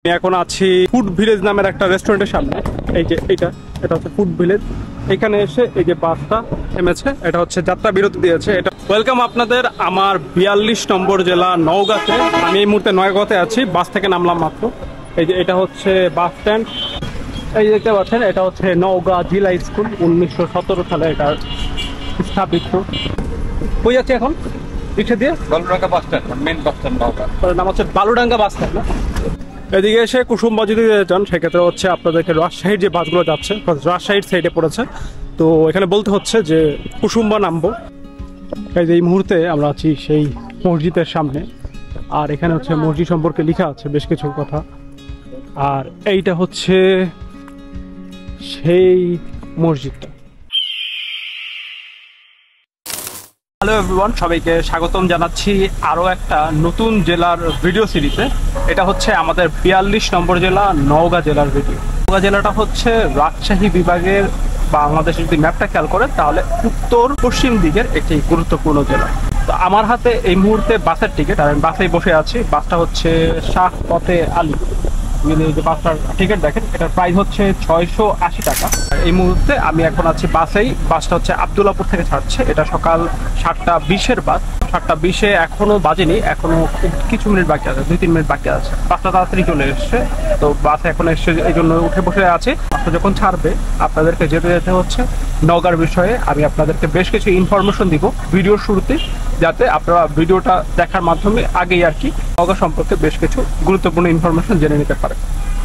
আমি এখন আছি ফুড ভিলেজ নামের একটা রেস্টুরেন্টের সামনে। এই যে এটা হচ্ছে ফুড ভিলেজ। এখানে এসে এই যে বাসটা থেমেছে, এটা হচ্ছে যাত্রা বিরতি দিয়েছে। এটা ওয়েলকাম আপনাদের আমার 42 নম্বর জেলা নওগাঁতে। আমি এই মুহূর্তে নওগাঁতে আছি, বাস থেকে নামলাম মাত্র। এই যে এটা হচ্ছে বাস স্ট্যান্ড। এই যে দেখতে পাচ্ছেন, এটা হচ্ছে নওগাঁ জিলা স্কুল, 1917 সালে এটা স্থাপিত। কই যাচ্ছে এখন রিক্সা দিয়ে? Baludanga bus stand, main bus stand Naogaon. নাম হচ্ছে বালুডাঙ্গা বাস স্ট্যান্ড না? এদিকে এসে কুসুমবা যদি যান সেক্ষেত্রে হচ্ছে আপনাদেরকে রাজশাহীর যে বাসগুলো যাচ্ছে রাজশাহীর সাইডে পড়েছে, তো এখানে বলতে হচ্ছে যে কুসুমবা নামবো। এই যে এই মুহূর্তে আমরা আছি সেই মসজিদের সামনে, আর এখানে হচ্ছে মসজিদ সম্পর্কে লেখা আছে বেশ কিছু কথা। আর এইটা হচ্ছে সেই মসজিদটা। হ্যালো এভরিওয়ান, সবাইকে স্বাগতম জানাচ্ছি আরও একটা নতুন জেলার ভিডিও সিরিজে। এটা হচ্ছে আমাদের 42 নম্বর জেলা নওগাঁ জেলার ভিডিও। নওগাঁ জেলাটা হচ্ছে রাজশাহী বিভাগের, বাংলাদেশের যদি ম্যাপটা খেয়াল করেন তাহলে উত্তর পশ্চিম দিকের একটি গুরুত্বপূর্ণ জেলা। তো আমার হাতে এই মুহূর্তে বাসের টিকিট, আর আমি বাসেই বসে আছি। বাসটা হচ্ছে শাহ ফতে আলী। যে বাসটার টিকিট দেখেন, এটার প্রাইস হচ্ছে 680 টাকা। এই মুহূর্তে আমি এখন আছি বাসেই। বাসটা হচ্ছে আব্দুল্লাপুর থেকে ছাড়ছে। এটা সকাল 7:20-এর বাস। 7:20 এখনো বাজেনি, এখনো কিছু মিনিট বাকি আছে, 2-3 মিনিট বাকি আছে। বাসটা তাড়াতাড়ি চলে এসছে, তো বাসে এখন এসে এই জন্য উঠে বসে আছে। বাসটা যখন ছাড়বে আপনাদেরকে যেতে যেতে হচ্ছে নওগাঁর বিষয়ে আমি আপনাদেরকে বেশ কিছু ইনফরমেশন দিব ভিডিওর শুরুতে, যাতে আপনারা ভিডিওটা দেখার মাধ্যমে আগেই আর কি নওগাঁ সম্পর্কে বেশ কিছু গুরুত্বপূর্ণ ইনফরমেশন জেনে নিতে পারেন।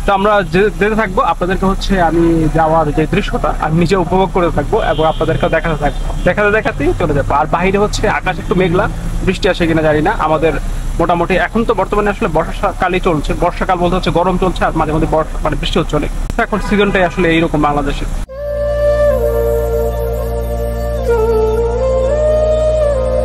তো আমরা যেতে থাকবো, আপনাদেরকে হচ্ছে আমি যাওয়ার যে দৃশ্যটা আমি নিজে উপভোগ করে থাকবো এবং আপনাদেরকেও দেখাতে থাকবো। দেখাতেই চলে যাবো। আর বাইরে হচ্ছে আকাশ একটু মেঘলা, বৃষ্টি আসে কিনা জানি না। আমাদের মোটামুটি এখন তো বর্তমানে আসলে বর্ষাকালই চলছে। বর্ষাকাল বলতে হচ্ছে গরম চলছে, আর মাঝে মধ্যে মানে বৃষ্টি হচ্ছে অনেক। এখন সিজনটাই আসলে এইরকম বাংলাদেশে।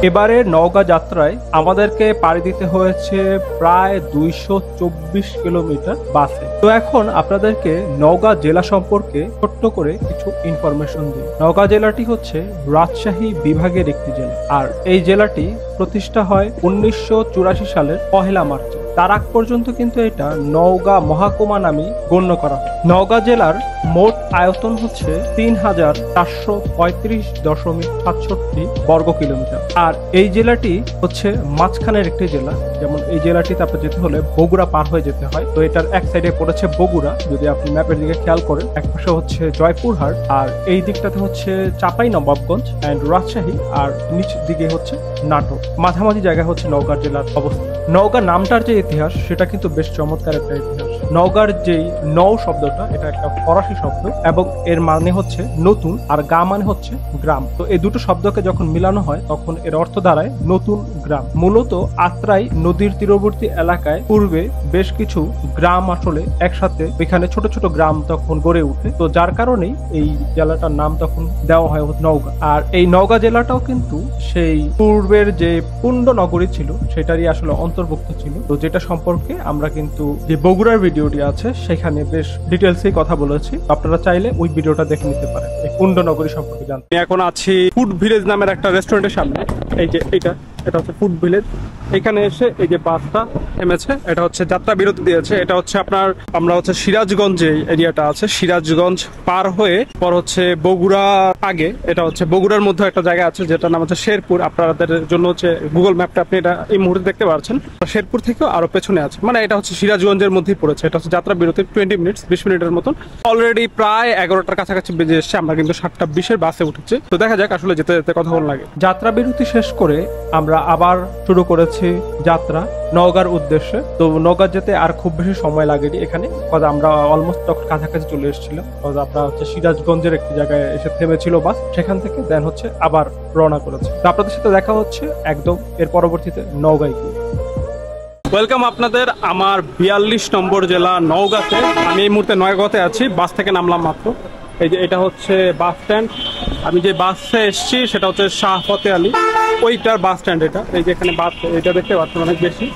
এবারে নওগাঁ যাত্রায় আমাদেরকে পাড়ি দিতে হয়েছে প্রায় 224 কিলোমিটার বাসে। তো এখন আপনাদেরকে নওগাঁ জেলা সম্পর্কে ছোট্ট করে কিছু ইনফরমেশন দিই। নওগাঁ জেলাটি হচ্ছে রাজশাহী বিভাগের একটি জেলা, আর এই জেলাটি প্রতিষ্ঠা হয় 1984 সালের 1 মার্চ। তার আগ পর্যন্ত কিন্তু এটা নওগাঁ মহকুমা নামে গণ্য করা হয়। নওগাঁ জেলার মোট আয়তন হচ্ছে 3435.67 বর্গ কিলোমিটার। আর এই জেলাটি হচ্ছে মাঝখানের একটি জেলা। যেমন এই জেলাটিতে আপনার যেতে হলে বগুড়া পার হয়ে যেতে হয়। তো এটার এক সাইডে পড়েছে বগুড়া, যদি আপনি ম্যাপের দিকে খেয়াল করেন। এক পাশে হচ্ছে জয়পুরহাট, আর এই দিকটাতে হচ্ছে চাঁপাইনবাবগঞ্জ এন্ড রাজশাহী, আর নিচ দিকে হচ্ছে নাটোর। মাঝামাঝি জায়গায় হচ্ছে নওগাঁ জেলার অবস্থান। নওগাঁ নামটার যে ইতিহাস সেটা কিন্তু বেশ চমৎকার একটা ইতিহাস। নওগাঁর যেই নও শব্দটা, এটা একটা ফরাসি শব্দ এবং এর মানে হচ্ছে নতুন, আর গা মানে হচ্ছে গ্রাম। তো এই দুটো শব্দকে যখন মিলানো হয় তখন এর অর্থ দাঁড়ায় নতুন গ্রাম। মূলত আত্রাই নদীর তীরবর্তী এলাকায় পূর্বে বেশ কিছু গ্রাম আসলে একসাথে, এখানে ছোট ছোট গ্রাম তখন গড়ে উঠে। তো যার কারণেই এই জেলাটার নাম তখন দেওয়া হয় নওগাঁ। আর এই নওগাঁ জেলাটাও কিন্তু সেই পূর্বের যে পুণ্ড নগরী ছিল সেটারই আসলে অন্তর্ভুক্ত ছিল। তো যেটা সম্পর্কে আমরা কিন্তু যে বগুড়ার ভিডিওটি আছে সেখানে বেশ ডিটেলসেই কথা বলেছি। আপনারা চাইলে ওই ভিডিওটা দেখে নিতে পারেন এই পুণ্ড নগরী সম্পর্কে জানতে। আমি এখন আছি ফুড ভিলেজ নামের একটা রেস্টুরেন্টের সামনে। এই যে এটা হচ্ছে ফুড ভিলেজ। এখানে এসে এই যে বাসটা থেমেছে, এটা হচ্ছে যাত্রা বিরতি দিয়েছে। এটা হচ্ছে আমরা হচ্ছে সিরাজগঞ্জে এরিয়াটা আছে, সিরাজগঞ্জ পার হয়ে পর হচ্ছে বগুড়া আগে। এটা হচ্ছে বগুড়ার মধ্যে একটা জায়গা আছে যেটার নাম হচ্ছে শেরপুর। আপনাদের জন্য হচ্ছে গুগল ম্যাপটা আপনি এটা এই মুহূর্তে দেখতে পাচ্ছেন। শেরপুর থেকেও আরো পেছনে আছে, মানে এটা হচ্ছে সিরাজগঞ্জের মধ্যেই পড়েছে। এটা হচ্ছে যাত্রা বিরতি 20 মিনিটের মতন। অলরেডি প্রায় 11টার কাছাকাছি বেজে এসছে। আমরা কিন্তু 7:20-এর বাসে উঠেছি। তো দেখা যাক আসলে যেতে যেতে কথা বল লাগে। যাত্রা বিরতি শেষ করে আমরা আবার শুরু করেছি যাত্রা নওগাঁর উদ্দেশ্যে। তো নওগাঁ যেতে আর খুব বেশি সময় লাগেনি এখানে, আমরা অলমোস্ট তখন কাছাকাছি চলে এসেছিলাম। আমরা হচ্ছে সিরাজগঞ্জের একটি জায়গায় এসে থেমেছিল বাস, সেখান থেকে দেন হচ্ছে আবার রওনা করেছে। তো আপনাদের সাথে দেখা হচ্ছে একদম এর পরবর্তীতে নওগাঁয় গিয়ে। ওয়েলকাম আপনাদের আমার 42 নম্বর জেলা নওগাঁতে। আমি এই মুহূর্তে নওগাঁতে আছি, বাস থেকে নামলাম মাত্র। এই যে এটা হচ্ছে বাস স্ট্যান্ড। আমি যে বাসে এসেছি সেটা হচ্ছে শাহ ফতে আলী, ওইটার বাস স্ট্যান্ড এটা। এই যে এখানে বাস, এটা দেখতে পাচ্ছেন অনেক বেশি।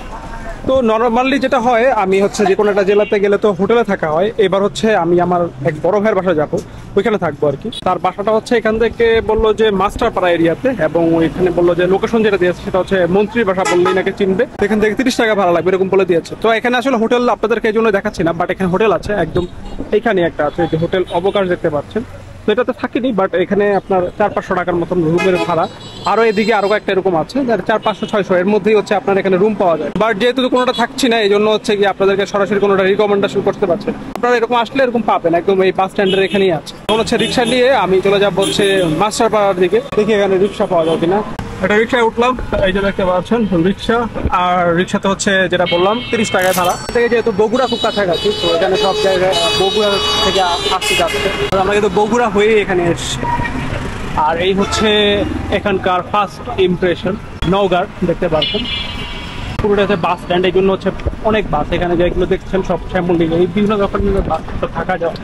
তো নর্মালি যেটা হয়, আমি হচ্ছে যে কোনো একটা জেলাতে গেলে তো হোটেলে থাকা হয়। এবার হচ্ছে আমি আমার এক বড় ভাইয়ের বাসায় যাবো, ওইখানে থাকবো আর কি। তার বাসাটা হচ্ছে এখান থেকে বললো যে মাস্টারপাড়া এরিয়াতে, এবং ওইখানে বললো যে লোকেশন যেটা দিয়েছে সেটা হচ্ছে মন্ত্রীর বাসা, বললেই নাকি চিনবে। এখান থেকে 30 টাকা ভাড়া লাগবে এরকম বলে দিয়েছে। তো এখানে আসলে হোটেল আপনাদেরকে এই জন্য দেখাচ্ছি না, বাট এখানে হোটেল আছে একদম এইখানে একটা আছে, যে হোটেল অবকাশ দেখতে পাচ্ছেন। তো এটাতে থাকিনি, বাট এখানে আপনার 400-500 টাকার মতন রুমের ভাড়া। আরো এদিকে আরো একটা এরকম আছে, 400-500-600 এর মধ্যেই হচ্ছে আপনার এখানে রুম পাওয়া যায়। বাট যেহেতু কোনোটা থাকছি না, এই জন্য হচ্ছে কি আপনাদেরকে সরাসরি কোনোটা রিকমেন্ডেশন করতে পারছেন। আপনারা এরকম আসলে এরকম পাবেন, একদম এই বাস স্ট্যান্ডের এখানেই আছে। তখন হচ্ছে রিক্সা নিয়ে আমি চলে যাবো হচ্ছে মাস্টারপাড়ার দিকে, দেখি এখানে রিক্সা পাওয়া যায় কিনা। একটা রিক্সায় উঠলাম, এই যে দেখতে পাচ্ছেন রিক্সা। আর রিক্সাতে হচ্ছে যেটা বললাম 30 টাকায় ভাড়া। থেকে যেহেতু বগুড়া খুব কাছাকাছি, তো এখানে সব জায়গায় বগুড়া থেকে আসতে যাচ্ছে। আমরা কিন্তু বগুড়া হয়ে এখানে এসছি। আর এই হচ্ছে এখানকার ফার্স্ট ইমপ্রেশন, নওগাঁর দেখতে পাচ্ছেন। পুরোটা হচ্ছে বাস স্ট্যান্ড, এই জন্য হচ্ছে অনেক বাস এখানে যেগুলো দেখছেন সব শ্যামলী, এই বিভিন্ন রকমের বাস থাকা যাওয়া।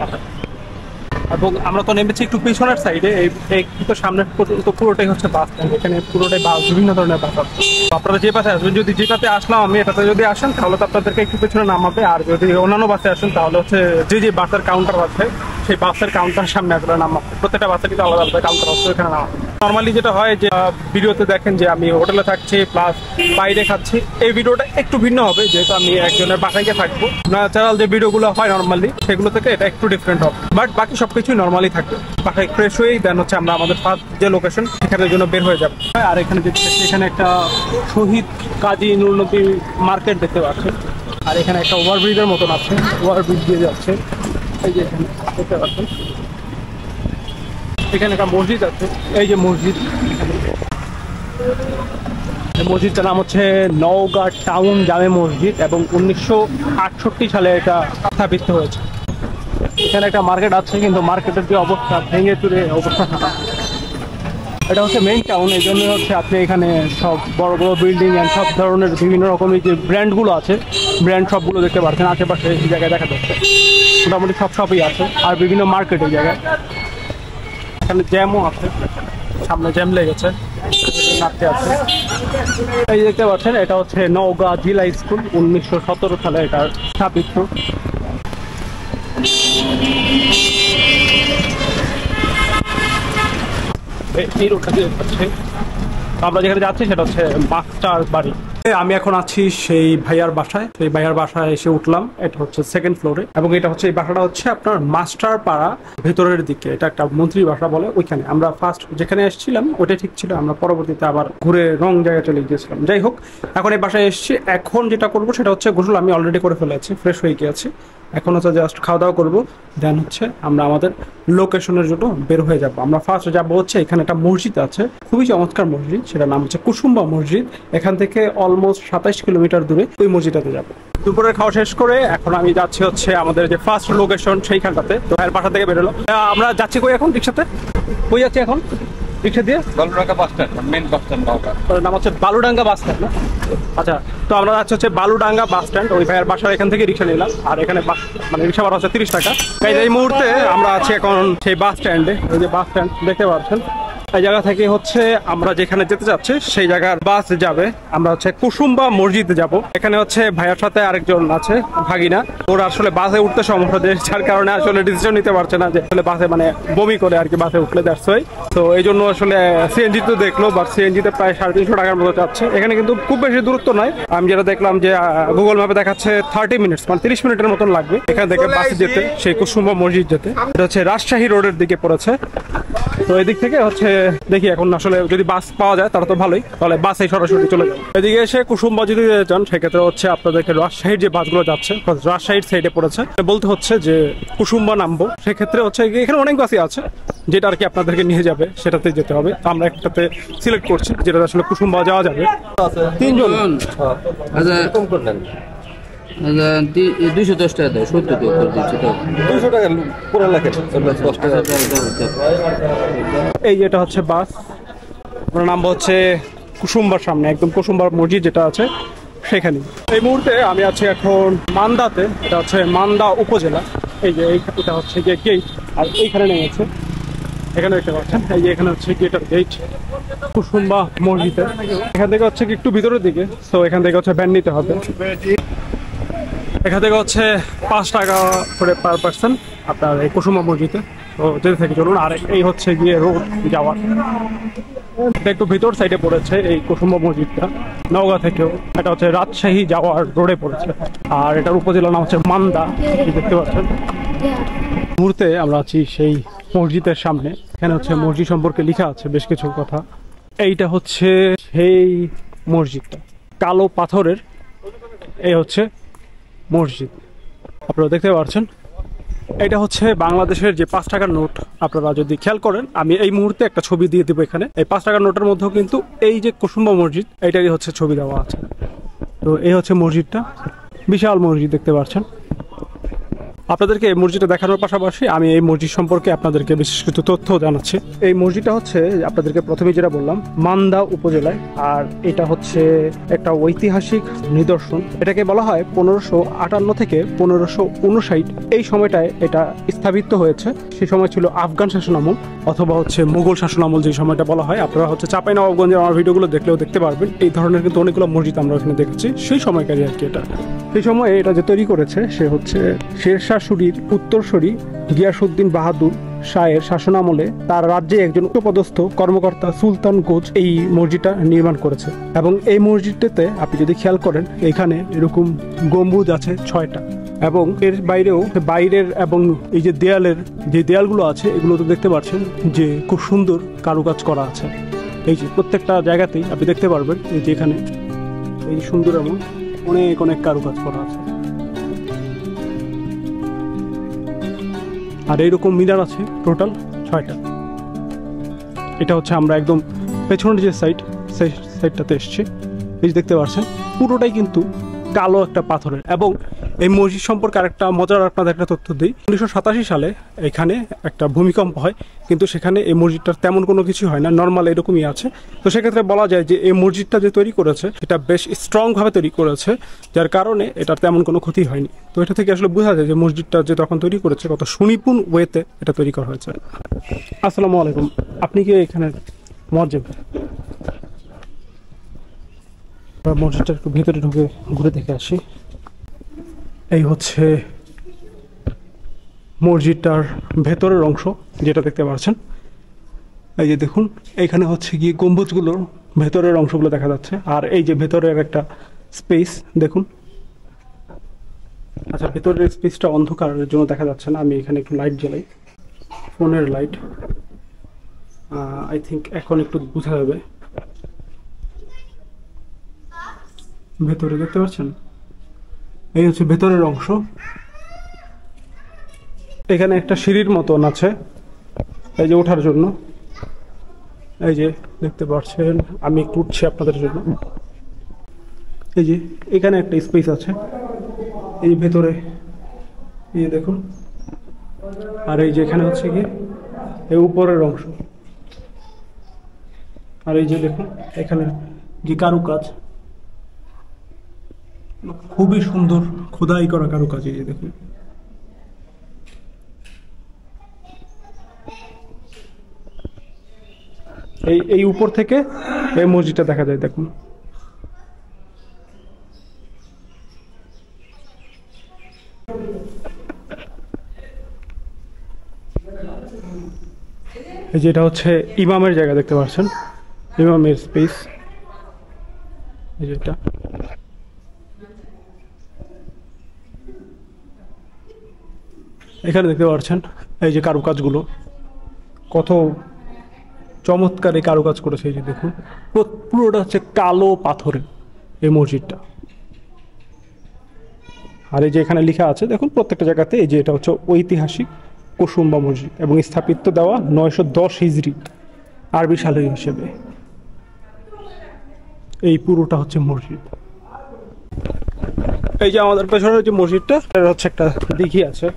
এবং আমরা তো নেমেছি একটু পিছনের সাইডে, এই তো সামনের পর্যন্ত পুরোটাই হচ্ছে বাস স্ট্যান্ড। এখানে পুরোটাই বাস, বিভিন্ন ধরনের বাস আছে। আপনারা যে বাসে আসবেন, যদি যেটাতে আসলাম আমি এটাতে যদি আসেন তাহলে তো আপনাদেরকে একটু পেছনে নামাবে। আর যদি অন্যান্য বাসে আসেন তাহলে হচ্ছে যে বাসের কাউন্টার আছে সেই বাসের কাউন্টার সামনে আসলে নামাবে। প্রত্যেকটা বাসে কিন্তু আলাদা আলাদা কাউন্টার আছে, ওখানে নামাবে। নর্মালি যেটা হয় যে ভিডিওতে দেখেন যে আমি হোটেলে থাকছি প্লাস বাইরে খাচ্ছি, এই ভিডিওটা একটু ভিন্ন হবে যেহেতু আমি একজনের বাসায় গিয়ে থাকবো। ন্যাচারাল যে ভিডিওগুলো হয় নর্মালি সেগুলো থেকে এটা একটু ডিফারেন্ট হবে, বাট বাকি সবকিছুই নর্মালি থাকবে। বাসায় ফ্রেশ হয়েই দেন হচ্ছে আমরা আমাদের ফার্স্ট যে লোকেশন সেখানের জন্য বের হয়ে যাবো। আর এখানে দেখতে এখানে একটা শহীদ কাজী নুরনবী মার্কেট দেখতে পাচ্ছেন। আর এখানে একটা ওভারব্রিজের মতন আছে, ওভারব্রিজ দিয়ে যাচ্ছে, এই যে এখানে দেখতে পাচ্ছেন। এখানে একটা মসজিদ আছে, এই যে মসজিদ, মসজিদটার নাম হচ্ছে নওগাঁ টাউন জামে মসজিদ, এবং 1968 সালে এটা স্থাপিত হয়েছে। এখানে একটা মার্কেট আছে, কিন্তু মার্কেটের যে অবস্থা, ভেঙে চুরে অবস্থা খারাপ। এটা হচ্ছে মেইন টাউন, এই জন্য হচ্ছে আপনি এখানে সব বড় বড় বিল্ডিং অ্যান্ড সব ধরনের বিভিন্ন রকমের যে ব্র্যান্ডগুলো আছে, ব্র্যান্ড সবগুলো দেখতে পাচ্ছেন আশেপাশে এই জায়গায় দেখা যাচ্ছে। মোটামুটি সব শপই আছে, আর বিভিন্ন মার্কেট এই জায়গায়। এখানে জ্যামও আছে, সামনে জ্যাম লেগেছে, নাচতে আছে। এই দেখতে পাচ্ছেন এটা হচ্ছে নওগাঁ জিলা স্কুল, 1917 সালে এটা স্থাপিত। এই রোডটা দিয়ে যাচ্ছে, আমরা যেখানে যাচ্ছি সেটা হচ্ছে মাস্টার বাড়ি। আমি এখন আছি সেই ভাইয়ার বাসায়, সেই ভাইয়ার বাসায় এসে উঠলাম। এটা হচ্ছে সেকেন্ড ফ্লোরে, এবং এটা হচ্ছে এই বাসাটা হচ্ছে আপনার মাস্টার পাড়া ভেতরের দিকে। এটা একটা মন্ত্রী বাসা বলে, ওইখানে আমরা ফার্স্ট যেখানে এসেছিলাম ওইটাই ঠিক ছিল, আমরা পরবর্তীতে আবার ঘুরে রং জায়গায় চলে গিয়েছিলাম। যাই হোক, এখন এই বাসায় এসেছি। এখন যেটা করবো সেটা হচ্ছে গোসল আমি অলরেডি করে ফেলেছি, ফ্রেশ হয়ে গিয়েছি। এখন হচ্ছে জাস্ট খাওয়া দাওয়া করবো, দেন হচ্ছে আমরা আমাদের লোকেশনের জন্য বের হয়ে যাবো। আমরা ফার্স্ট যাবো হচ্ছে এখানে একটা মসজিদ আছে, খুবই চমৎকার মসজিদ, সেটার নাম হচ্ছে কুসুম্বা মসজিদ। এখান থেকে অলমোস্ট 27 কিলোমিটার দূরে ওই মসজিদটাতে যাবো। দুপুরে খাওয়া শেষ করে এখন আমি যাচ্ছি হচ্ছে আমাদের যে ফার্স্ট লোকেশন সেইখানটাতে। তো এর বাসা থেকে বেরোলো, আমরা যাচ্ছি কই এখন? রিক্সাতে কই যাচ্ছি এখন? রিক্সা দিয়ে Baludanga bus stand, main bus stand Naogaon. ওর নাম হচ্ছে বালুডাঙ্গা বাস স্ট্যান্ড না? আচ্ছা, তো আমরা যাচ্ছি হচ্ছে বালুডাঙ্গা বাস স্ট্যান্ড। ওই ভাইয়ের বাসার এখান থেকে রিক্সা নিলাম, আর এখানে মানে রিক্সা ভাড়া হচ্ছে 30 টাকা। এই মুহূর্তে আমরা আছি এখন সেই বাস স্ট্যান্ডে। ওই যে বাস স্ট্যান্ড দেখতে পাচ্ছেন, এই জায়গা থেকে হচ্ছে আমরা যেখানে যেতে যাচ্ছি সেই জায়গার বাস যাবে। আমরা হচ্ছে কুসুম্বা মসজিদে যাব। এখানে হচ্ছে ভাইয়ার সাথে আরেকজন আছে, ভাগিনা। ওরা আসলে বাসে উঠতে সমস্যা, যার কারণে আসলে ডিসিশন নিতে পারছে না, যে আসলে বাসে মানে বমি করে আর কি বাসে উঠলে যাচ্ছে। তো এই জন্য আসলে সিএনজি তো দেখলো, বাট সিএনজিতে প্রায় 350 টাকার মতো যাচ্ছে। এখানে কিন্তু খুব বেশি দূরত্ব নয়, আমি যেটা দেখলাম যে গুগল ম্যাপে দেখাচ্ছে 30 মিনিটস, মানে 30 মিনিটের মতন লাগবে এখান থেকে বাসে যেতে, সেই কুসুম্বা মসজিদ যেতে। এটা হচ্ছে রাজশাহী রোডের দিকে পড়েছে। তো এদিক থেকে হচ্ছে দেখি এখন আসলে যদি বাস পাওয়া যায় তাহলে তো ভালোই, তাহলে বাসে সরাসরি চলে যাবো। এদিকে এসে কুসুম্বা যদি যান সেক্ষেত্রে হচ্ছে আপনাদেরকে রাজশাহীর যে বাসগুলো যাচ্ছে, রাজশাহীর সাইডে পড়েছে, বলতে হচ্ছে যে কুসুম্বা নামবো। সেক্ষেত্রে হচ্ছে এখানে অনেক বাসই আছে, যেটা আর কি আপনাদেরকে নিয়ে যাবে সেটাতে যেতে হবে। তো আমরা একটাতে সিলেক্ট করছি যেটা আসলে কুসুম্বা যাওয়া যাবে। 3 জন। আচ্ছা, 210 টাকা দেয়, 70 টাকা করে দিচ্ছি। তো 200 টাকা পুরো লেখেন, 10 টাকা। এই যেটা হচ্ছে বাস, ওনার নাম হচ্ছে কুসুম্বার সামনে, একদম কুসুম্বার মসজিদ যেটা আছে সেখানে। এই মুহূর্তে আমি আছি এখন মান্দাতে, এটা হচ্ছে মান্দা উপজেলা। এই যে এটা হচ্ছে যে গেট, আর এইখানে নেমেছে। এখানে দেখতে পাচ্ছেন, এই যে এখানে হচ্ছে গেটের গেট কুসুম্বা মসজিদে। এখান থেকে হচ্ছে কি একটু ভিতরের দিকে, তো এখান থেকে হচ্ছে ভ্যান নিতে হবে। এখান থেকে হচ্ছে 5 টাকা করে পার পার্সন আপনার এই কুসুম্বা মসজিদে। তো যেতে থেকে চলুন। আর এই হচ্ছে গিয়ে রোড যাওয়ার, এটা একটু ভিতর সাইডে পড়েছে এই কুসুম্বা মসজিদটা, নওগাঁ থেকেও। এটা হচ্ছে রাজশাহী যাওয়ার রোডে পড়েছে। আর এটার উপজেলার নাম হচ্ছে মান্দা, দেখতে পাচ্ছেন। মুহূর্তে আমরা আছি সেই মসজিদের সামনে। এখানে হচ্ছে মসজিদ সম্পর্কে লেখা আছে বেশ কিছু কথা। এইটা হচ্ছে সেই মসজিদটা, কালো পাথরের। এই হচ্ছে মসজিদ, আপনারা দেখতে পাচ্ছেন। এটা হচ্ছে বাংলাদেশের যে 5 টাকার নোট। আপনারা যদি খেয়াল করেন, আমি এই মুহূর্তে একটা ছবি দিয়ে দেবো এখানে। এই 5 টাকার নোটের মধ্যেও কিন্তু এই যে কুসুম্বা মসজিদ, এইটারই হচ্ছে ছবি দেওয়া আছে। তো এই হচ্ছে মসজিদটা, বিশাল মসজিদ দেখতে পাচ্ছেন। আপনাদেরকে এই মসজিদটা দেখানোর পাশাপাশি আমি এই মসজিদ সম্পর্কে আপনাদেরকে বিশেষ কিছু তথ্য জানাচ্ছি। এই মসজিদটা হচ্ছে আপনাদেরকে প্রথমে যেটা বললাম, মান্দা উপজেলায়। আর এটা হচ্ছে একটা ঐতিহাসিক নিদর্শন। এটাকে বলা হয় 1558 থেকে 1559 এই সময়টায় এটা স্থাপিত হয়েছে। সেই সময় ছিল আফগান শাসনামল অথবা হচ্ছে মুঘল শাসনামল, যে সময়টা বলা হয়। আপনারা হচ্ছে চাঁপাইনবাবগঞ্জের আমার ভিডিওগুলো দেখলেও দেখতে পারবেন। এই ধরনের কিন্তু অনেকগুলো মসজিদ আমরা এখানে দেখেছি সেই সময়কারই আর কি। এটা সেই সময়ে এটা যে তৈরি করেছে সে হচ্ছে শেরশাহ সুরির উত্তরসূরি গিয়াসউদ্দিন বাহাদুর শাহের শাসনামলে তার রাজ্যে একজন উচ্চপদস্থ কর্মকর্তা সুলতান গোজ এই মসজিদটা নির্মাণ করেছে। এবং এই মসজিদটাতে আপনি যদি খেয়াল করেন, এখানে এরকম গম্বুজ আছে 6টা। এবং এর বাইরেও বাইরের এবং এই যে দেয়ালের যে দেয়ালগুলো আছে, এগুলো তো দেখতে পাচ্ছেন যে খুব সুন্দর কারুকাজ করা আছে। এই যে প্রত্যেকটা জায়গাতেই আপনি দেখতে পারবেন এই যে এখানে এই যে সুন্দর এবং অনেক অনেক কারুকাজ করা আছে। আর এইরকম মিনার আছে টোটাল 6টা। এটা হচ্ছে আমরা একদম পেছনের যে সেই সাইডটাতে এসছি। এই যে দেখতে পাচ্ছেন পুরোটাই কিন্তু কালো একটা পাথরের। এবং এই মসজিদ সম্পর্কে আরেকটা মজার আপনাদের একটা তথ্য দিই। 1987 সালে এখানে একটা ভূমিকম্প হয়, কিন্তু সেখানে এই মসজিদটার তেমন কোনো কিছু হয় না, নর্মাল এরকমই আছে। তো সেক্ষেত্রে বলা যায় যে এই মসজিদটা যে তৈরি করেছে এটা বেশ স্ট্রংভাবে তৈরি করেছে, যার কারণে এটার তেমন কোনো ক্ষতি হয়নি। তো এটা থেকে আসলে বোঝা যায় যে মসজিদটা যে তখন তৈরি করেছে কত সুনিপুণ ওয়েতে এটা তৈরি করা হয়েছে। আসসালামু আলাইকুম, আপনি কি এখানে মসজিদ? মসজিদটা একটু ভিতরে ঢুকে ঘুরে দেখে আসি। এই হচ্ছে মসজিদটার ভেতরের অংশ যেটা দেখতে পাচ্ছেন। এই যে দেখুন, এইখানে হচ্ছে গিয়ে গম্বুজগুলোর ভেতরের অংশগুলো দেখা যাচ্ছে। আর এই যে ভেতরের একটা স্পেস দেখুন। আচ্ছা, ভেতরের স্পেসটা অন্ধকারের জন্য দেখা যাচ্ছে না। আমি এখানে একটু লাইট জ্বালাই, ফোনের লাইট। আই থিঙ্ক এখন একটু বোঝা যাবে। ভেতরে দেখতে পাচ্ছেন, এই হচ্ছে ভেতরের অংশ। এখানে একটা সিঁড়ির মতন আছে এই যে ওঠার জন্য। এই যে দেখতে পাচ্ছেন, আমি একটু উঠছি আপনাদের জন্য। এই যে এখানে একটা স্পেস আছে এই ভেতরে, এই দেখুন। আর এই যে এখানে হচ্ছে কি এই উপরের অংশ। আর এই যে দেখুন এখানে যে কারুকাজ, খুবই সুন্দর খোদাই করা কারুকাজ। এই যে দেখুন, এই উপর থেকে এই মসজিদটা দেখা যায়। দেখুন এই যে এটা হচ্ছে ইমামের জায়গা, দেখতে পাচ্ছেন ইমামের স্পেস। এই যে এটা এখানে দেখতে পাচ্ছেন এই যে কারুকাজগুলো কত চমৎকার এই কারুকাজ করেছে। এই যে দেখুন পুরোটা হচ্ছে কালো পাথরের এই মসজিদটা। আর এই যে এখানে লেখা আছে দেখুন প্রত্যেকটা জায়গাতে, এই যে এটা হচ্ছে ঐতিহাসিক কুসুম্বা মসজিদ এবং স্থাপিত দেওয়া 910 হিজরি আরবি সালের হিসেবে। এই পুরোটা হচ্ছে মসজিদ। এই যে আমাদের পেছনের যে মসজিদটা, এটা হচ্ছে একটা দিঘি আছে।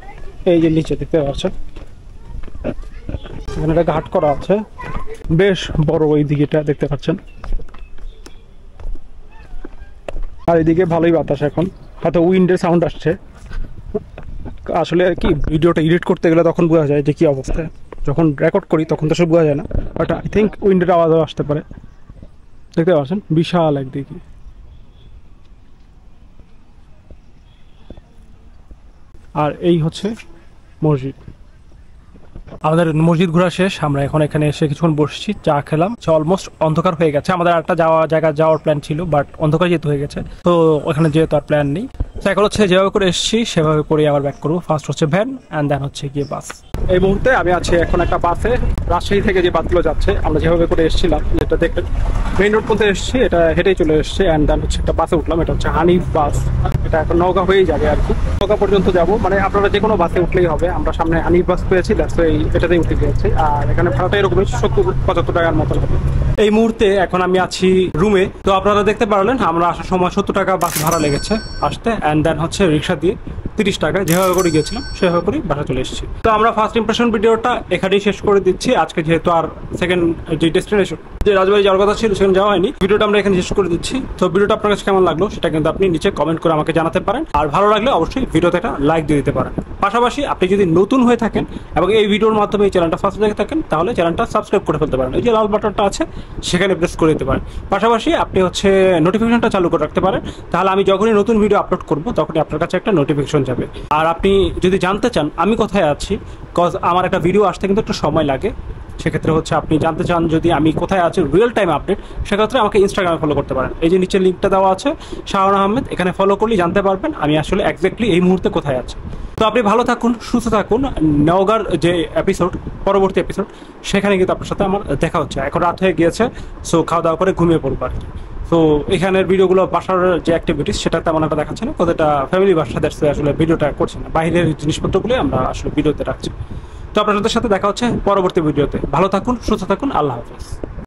এই যে নিচে দেখতে পাচ্ছেন এখানে একটা ঘাট করা আছে, বেশ বড় ওই দিঘিটা দেখতে পাচ্ছেন। আর এদিকে ভালোই বাতাস, এখন হয়তো উইন্ডের সাউন্ড আসছে। আসলে কি ভিডিওটা এডিট করতে গেলে তখন বোঝা যায় যে কি অবস্থা। যখন রেকর্ড করি তখন তো সব বোঝা যায় না, বাট আই থিঙ্ক উইন্ডের আওয়াজও আসতে পারে। দেখতে পাচ্ছেন বিশাল একদিকে। আর এই হচ্ছে মসজিদ। আমাদের মসজিদ ঘোরা শেষ, আমরা এখন এখানে এসে কিছুক্ষণ বসছি, চা খেলাম। অলমোস্ট অন্ধকার হয়ে গেছে, আমাদের একটা জায়গায় যাওয়ার প্ল্যান ছিল, বাট অন্ধকার যেহেতু হয়ে গেছে তো ওখানে যেহেতু আর প্ল্যান নেই। তো এখন হচ্ছে যেভাবে করে এসেছি সেভাবে করে আবার ব্যাক করবো। ফার্স্ট হচ্ছে ভ্যান অ্যান্ড দেন হচ্ছে গিয়ে বাস। এই মুহূর্তে আমি আছি এখন একটা বাসে, রাজশাহী থেকে যে বাসগুলো যাচ্ছে আমরা যেভাবে করে এসেছিলাম, যেটা দেখতে মেইন রোড পর্যন্ত এসেছি, এটা হেঁটেই চলে এসেছে। অ্যান্ড দেন হচ্ছে একটা বাসে উঠলাম, এটা হচ্ছে হানিফ বাস। এটা এখন নওগাঁ হয়েই যাবে আর কি, নওগাঁ পর্যন্ত যাবো। মানে আপনারা যে কোনো বাসে উঠলেই হবে, আমরা সামনে হানিফ বাস পেয়েছি, দ্যাটস এটাতেই উঠে গিয়েছি। আর এখানে ভাড়াটা এরকম 70-75 টাকার মতো হবে। এই মুহূর্তে এখন আমি আছি রুমে। তো আপনারা দেখতে পারলেন আমরা আসার সময় 70 টাকা বাস ভাড়া লেগেছে আসতে, অ্যান্ড দেন হচ্ছে রিক্সা দিয়ে 30 টাকা, যেভাবে করে গিয়েছিলাম সেভাবে করেই বাসা চলে এসেছি। তো আমরা ফার্স্ট ইমপ্রেশন ভিডিওটা এখানেই শেষ করে দিচ্ছি আজকে, যেহেতু আর সেকেন্ড যে ডেস্টিনেশন যে রাজবাড়ি যাওয়ার কথা ছিল সেখানে যাওয়া হয়নি। ভিডিওটা আমরা এখানে শেষ করে দিচ্ছি। তো ভিডিওটা আপনার কাছে কেমন লাগলো সেটা কিন্তু আপনি নিচে কমেন্ট করে আমাকে জানাতে পারেন। আর ভালো লাগলে অবশ্যই ভিডিওতে একটা লাইক দিয়ে দিতে পারেন। পাশাপাশি আপনি যদি নতুন হয়ে থাকেন এবং এই ভিডিওর মাধ্যমে এই চ্যানেলটা ফার্স্ট দেখে থাকেন, তাহলে চ্যানেলটা সাবস্ক্রাইব করে ফেলতে পারেন। এই যে লাল বাটনটা আছে সেখানে প্রেস করে দিতে পারেন। পাশাপাশি আপনি হচ্ছে নোটিফিকেশনটা চালু করে রাখতে পারেন, তাহলে আমি যখনই নতুন ভিডিও আপলোড করবো তখনই আপনার কাছে একটা নোটিফিকেশন যাবে। আর আপনি যদি জানতে চান আমি কোথায় আছি, কজ আমার একটা ভিডিও আসতে কিন্তু একটু সময় লাগে, সেক্ষেত্রে হচ্ছে আপনি জানতে চান যদি আমি কোথায় আছি রিয়েল টাইম আপডেট, সেক্ষেত্রে আমাকে ইনস্টাগ্রামে ফলো করতে পারেন। এই যে নিচে লিঙ্কটা দেওয়া আছে শাহন আহমেদ, এখানে ফলো করলেই জানতে পারবেন আমি আসলে এক্স্যাক্টলি এই মুহূর্তে কোথায় আছি। তো আপনি ভালো থাকুন, সুস্থ থাকুন। নওগাঁর যে এপিসোড, পরবর্তী এপিসোড, সেখানে কিন্তু আপনার সাথে আমার দেখা হচ্ছে। এখন রাত হয়ে গিয়েছে, সো খাওয়া দাওয়া করে ঘুমিয়ে পড়বো আর কি। তো এখানের ভিডিওগুলো বাসার যে অ্যাক্টিভিটিস সেটা তেমন একটা দেখাচ্ছে না, কতটা ফ্যামিলি বাসা দেখছে আসলে ভিডিওটা করছে না, বাইরের জিনিসপত্রগুলো আমরা আসলে ভিডিওতে রাখছি। তো আপনাদের সাথে দেখা হচ্ছে পরবর্তী ভিডিওতে। ভালো থাকুন, সুস্থ থাকুন, আল্লাহ হাফেজ।